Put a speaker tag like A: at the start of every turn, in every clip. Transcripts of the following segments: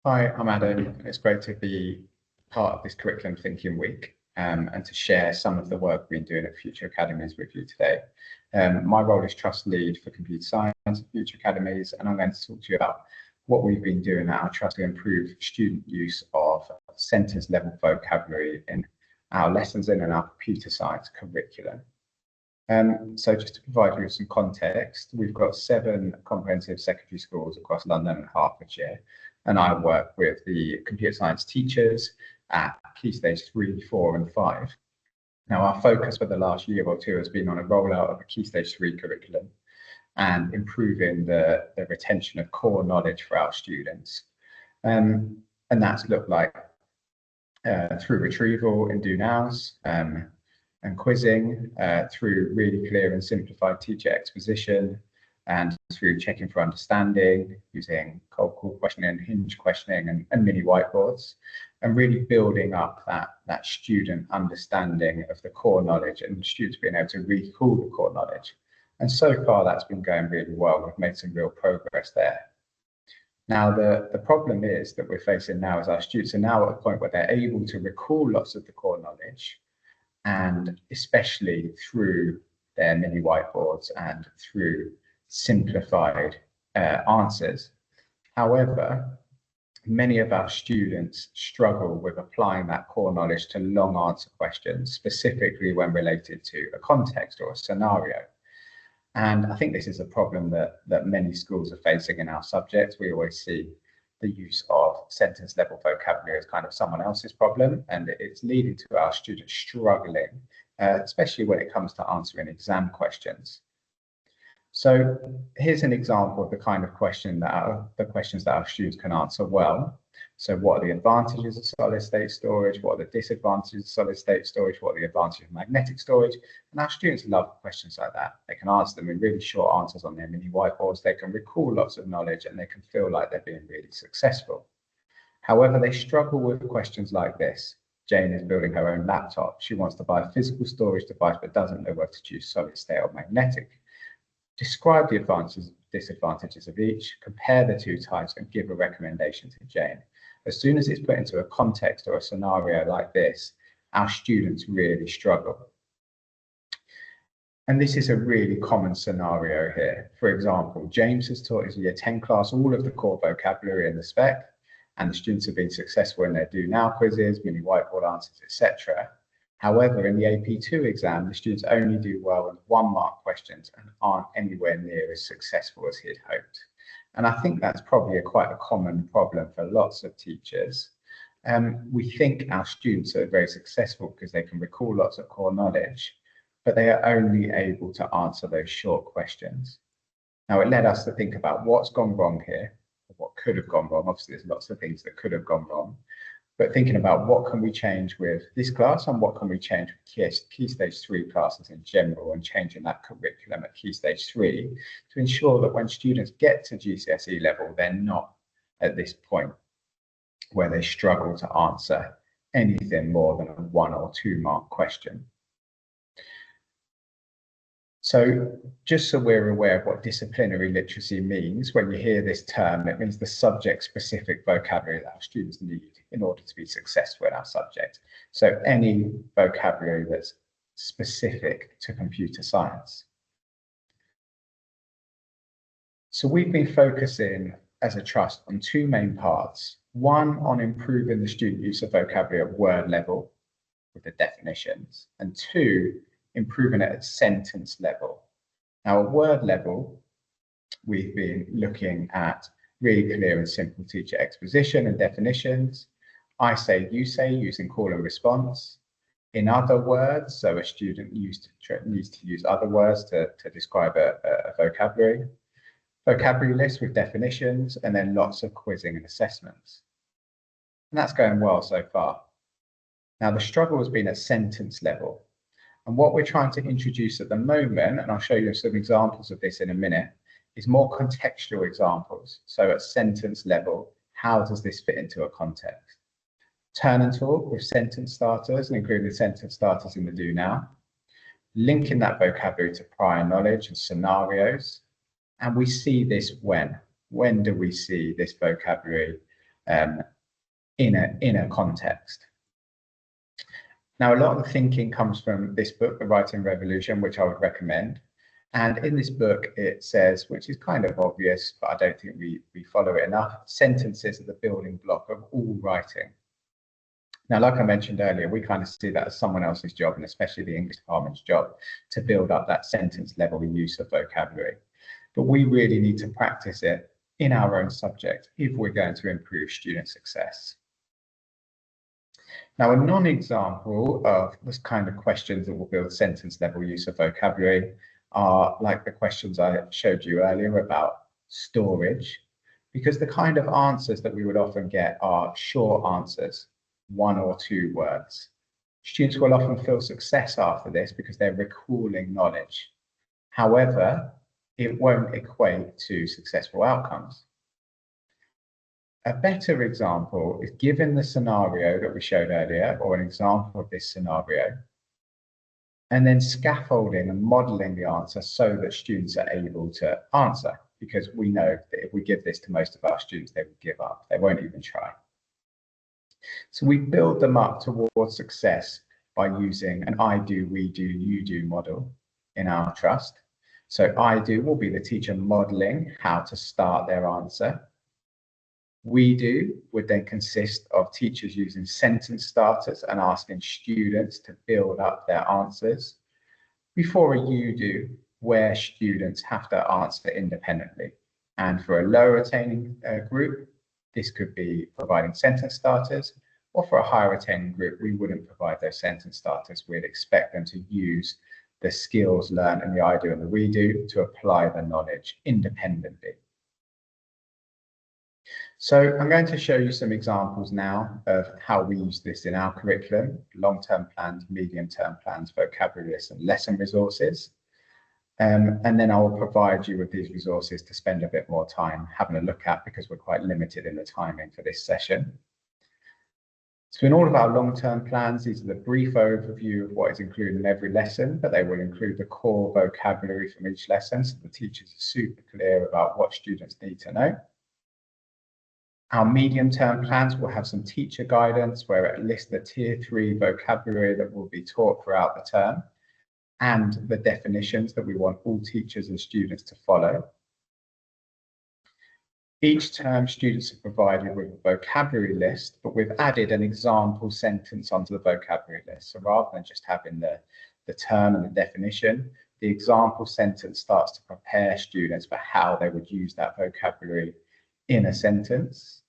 A: Hi, I'm Adam, and it's great to be part of this Curriculum Thinking Week and to share some of the work we've been doing at Future Academies with you today. My role is Trust Lead for Computer Science at Future Academies, and I'm going to talk to you about what we've been doing at our trust to improve student use of sentence level vocabulary in our lessons in and our computer science curriculum. So just to provide you with some context, we've got 7 comprehensive secondary schools across London and Hertfordshire, and I work with the computer science teachers at Key Stage 3, 4 and 5. Now, our focus for the last year or two has been on a rollout of a Key Stage 3 curriculum and improving the retention of core knowledge for our students. And that's looked like through retrieval in do nows, and quizzing, through really clear and simplified teacher exposition, and through checking for understanding using cold call questioning, hinge questioning, and mini whiteboards, and really building up that student understanding of the core knowledge and students being able to recall the core knowledge. And so far that's been going really well. We've made some real progress there. Now, the problem is that we're facing now is our students are now at a point where they're able to recall lots of the core knowledge, and especially through their mini whiteboards and through simplified answers. However, many of our students struggle with applying that core knowledge to long answer questions, specifically when related to a context or a scenario. And I think this is a problem that many schools are facing in our subjects. We always see the use of sentence level vocabulary as kind of someone else's problem, and it's leading to our students struggling, especially when it comes to answering exam questions. So here's an example of the kind of questions that our students can answer well. So what are the advantages of solid state storage? What are the disadvantages of solid state storage? What are the advantages of magnetic storage? And our students love questions like that. They can answer them in really short answers on their mini whiteboards. They can recall lots of knowledge and they can feel like they're being really successful. However, they struggle with questions like this. Jane is building her own laptop. She wants to buy a physical storage device but doesn't know whether to choose solid state or magnetic. Describe the advantages and disadvantages of each, compare the 2 types and give a recommendation to Jane. As soon as it's put into a context or a scenario like this, our students really struggle. And this is a really common scenario here. For example, James has taught his year 10 class all of the core vocabulary in the spec, and the students have been successful in their do now quizzes, mini whiteboard answers, etc. However, in the AP2 exam, the students only do well in 1-mark questions and aren't anywhere near as successful as he'd hoped. And I think that's probably quite a common problem for lots of teachers. We think our students are very successful because they can recall lots of core knowledge, but they are only able to answer those short questions. Now, it led us to think about what's gone wrong here, or what could have gone wrong. Obviously, there's lots of things that could have gone wrong, but thinking about what can we change with this class and what can we change with Key Stage 3 classes in general, and changing that curriculum at Key Stage 3 to ensure that when students get to GCSE level, they're not at this point where they struggle to answer anything more than a 1 or 2-mark question. So just so we're aware of what disciplinary literacy means, when you hear this term, it means the subject-specific vocabulary that our students need in order to be successful in our subject. So any vocabulary that's specific to computer science. So we've been focusing as a trust on 2 main parts. One, on improving the student use of vocabulary at word level with the definitions, and 2, improving it at sentence level. Now, at word level, we've been looking at really clear and simple teacher exposition and definitions. I say, you say, using call and response. In other words, so a student needs to use other words to describe a vocabulary. Vocabulary list with definitions, and then lots of quizzing and assessments. And that's going well so far. Now, the struggle has been at sentence level. And what we're trying to introduce at the moment, and I'll show you some examples of this in a minute, is more contextual examples. So at sentence level, how does this fit into a context? Turn and talk with sentence starters and including sentence starters in the do now. Linking that vocabulary to prior knowledge and scenarios. And we see this when? When do we see this vocabulary in a context. Now, a lot of the thinking comes from this book, The Writing Revolution, which I would recommend. And in this book, it says, which is kind of obvious, but I don't think we follow it enough, sentences are the building block of all writing. Now, like I mentioned earlier, we kind of see that as someone else's job, and especially the English department's job, to build up that sentence level use of vocabulary. But we really need to practice it in our own subject if we're going to improve student success. Now, a non-example of this kind of questions that will build sentence level use of vocabulary are like the questions I showed you earlier about storage, because the kind of answers that we would often get are short answers, 1 or 2 words. Students will often feel success after this because they're recalling knowledge. However, it won't equate to successful outcomes. A better example is, given the scenario that we showed earlier, or an example of this scenario, and then scaffolding and modeling the answer so that students are able to answer, because we know that if we give this to most of our students, they will give up. They won't even try. So we build them up towards success by using an I do, we do, you do model in our trust. So I do will be the teacher modeling how to start their answer. We do would then consist of teachers using sentence starters and asking students to build up their answers, before a you do, where students have to answer independently. And for a lower attaining group, this could be providing sentence starters, or for a higher attaining group, we wouldn't provide those sentence starters. We'd expect them to use the skills learned in the I do and the we do to apply the knowledge independently. So I'm going to show you some examples now of how we use this in our curriculum: long-term plans, medium-term plans, vocabulary lists, and lesson resources. And then I will provide you with these resources to spend a bit more time having a look at, because we're quite limited in the timing for this session. So in all of our long-term plans, these are the brief overview of what is included in every lesson, but they will include the core vocabulary from each lesson, so the teachers are super clear about what students need to know. Our medium-term plans will have some teacher guidance where it lists the tier 3 vocabulary that will be taught throughout the term, and the definitions that we want all teachers and students to follow. Each term, students are provided with a vocabulary list, but we've added an example sentence onto the vocabulary list. So rather than just having the term and the definition, the example sentence starts to prepare students for how they would use that vocabulary in a sentence.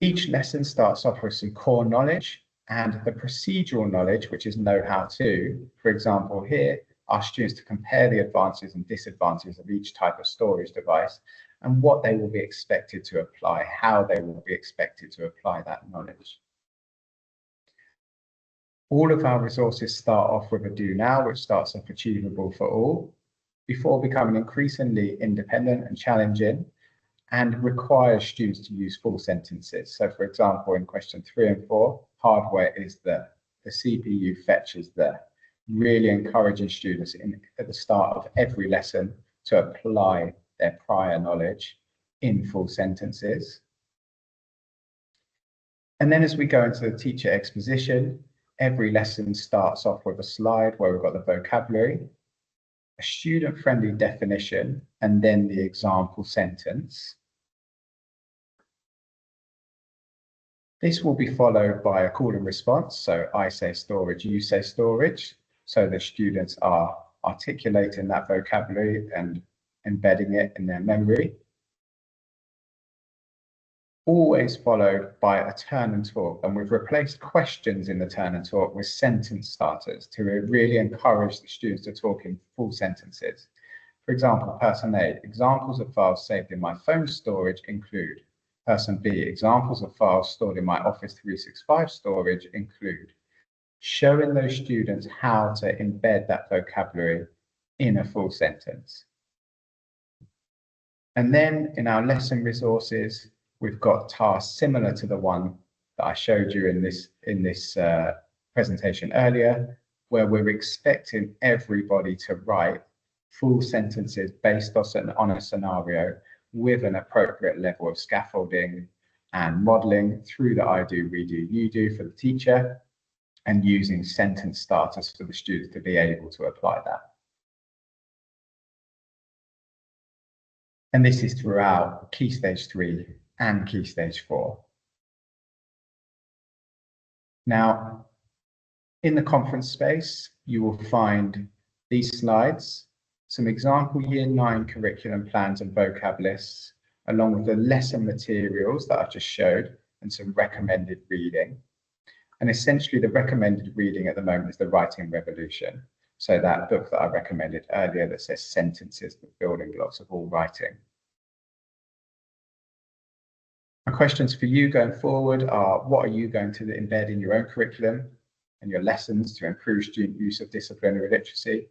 A: Each lesson starts off with some core knowledge and the procedural knowledge, which is know how to. For example, here, ask students to compare the advantages and disadvantages of each type of storage device and what they will be expected to apply, how they will be expected to apply that knowledge. All of our resources start off with a do now, which starts off achievable for all, before becoming increasingly independent and challenging, and requires students to use full sentences. So for example, in question 3 and 4, hardware is the CPU fetches the, really encouraging students at the start of every lesson to apply their prior knowledge in full sentences. And then as we go into the teacher exposition, every lesson starts off with a slide where we've got the vocabulary, a student-friendly definition, and then the example sentence. This will be followed by a call and response. So I say storage, you say storage. So the students are articulating that vocabulary and embedding it in their memory. Always followed by a turn and talk. And we've replaced questions in the turn and talk with sentence starters to really encourage the students to talk in full sentences. For example, person A, examples of files saved in my phone storage include. Person B, examples of files stored in my Office 365 storage include. Showing those students how to embed that vocabulary in a full sentence. And then in our lesson resources, we've got tasks similar to the one that I showed you in this presentation earlier, where we're expecting everybody to write full sentences based on a scenario with an appropriate level of scaffolding and modeling through the I do, we do, you do for the teacher, and using sentence starters for the students to be able to apply that. And this is throughout Key Stage 3 and Key Stage 4. Now, in the conference space, you will find these slides, some example Year 9 curriculum plans and vocab lists, along with the lesson materials that I just showed, and some recommended reading. And essentially the recommended reading at the moment is The Writing Revolution. So that book that I recommended earlier that says sentences, the building blocks of all writing. My questions for you going forward are, what are you going to embed in your own curriculum and your lessons to improve student use of disciplinary literacy?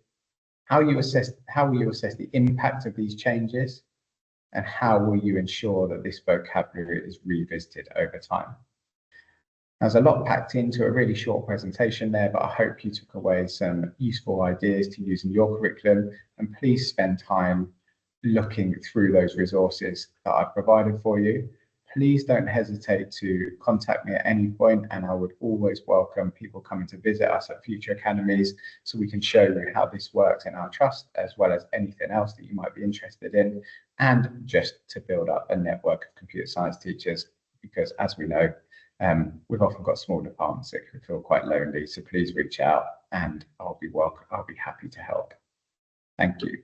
A: How will you assess the impact of these changes? And how will you ensure that this vocabulary is revisited over time? There's a lot packed into a really short presentation there, but I hope you took away some useful ideas to use in your curriculum. And please spend time looking through those resources that I've provided for you. Please don't hesitate to contact me at any point, and I would always welcome people coming to visit us at Future Academies so we can show you how this works in our trust, as well as anything else that you might be interested in, and just to build up a network of computer science teachers, because as we know, we've often got small departments that can feel quite lonely. So please reach out and I'll be happy to help. Thank you.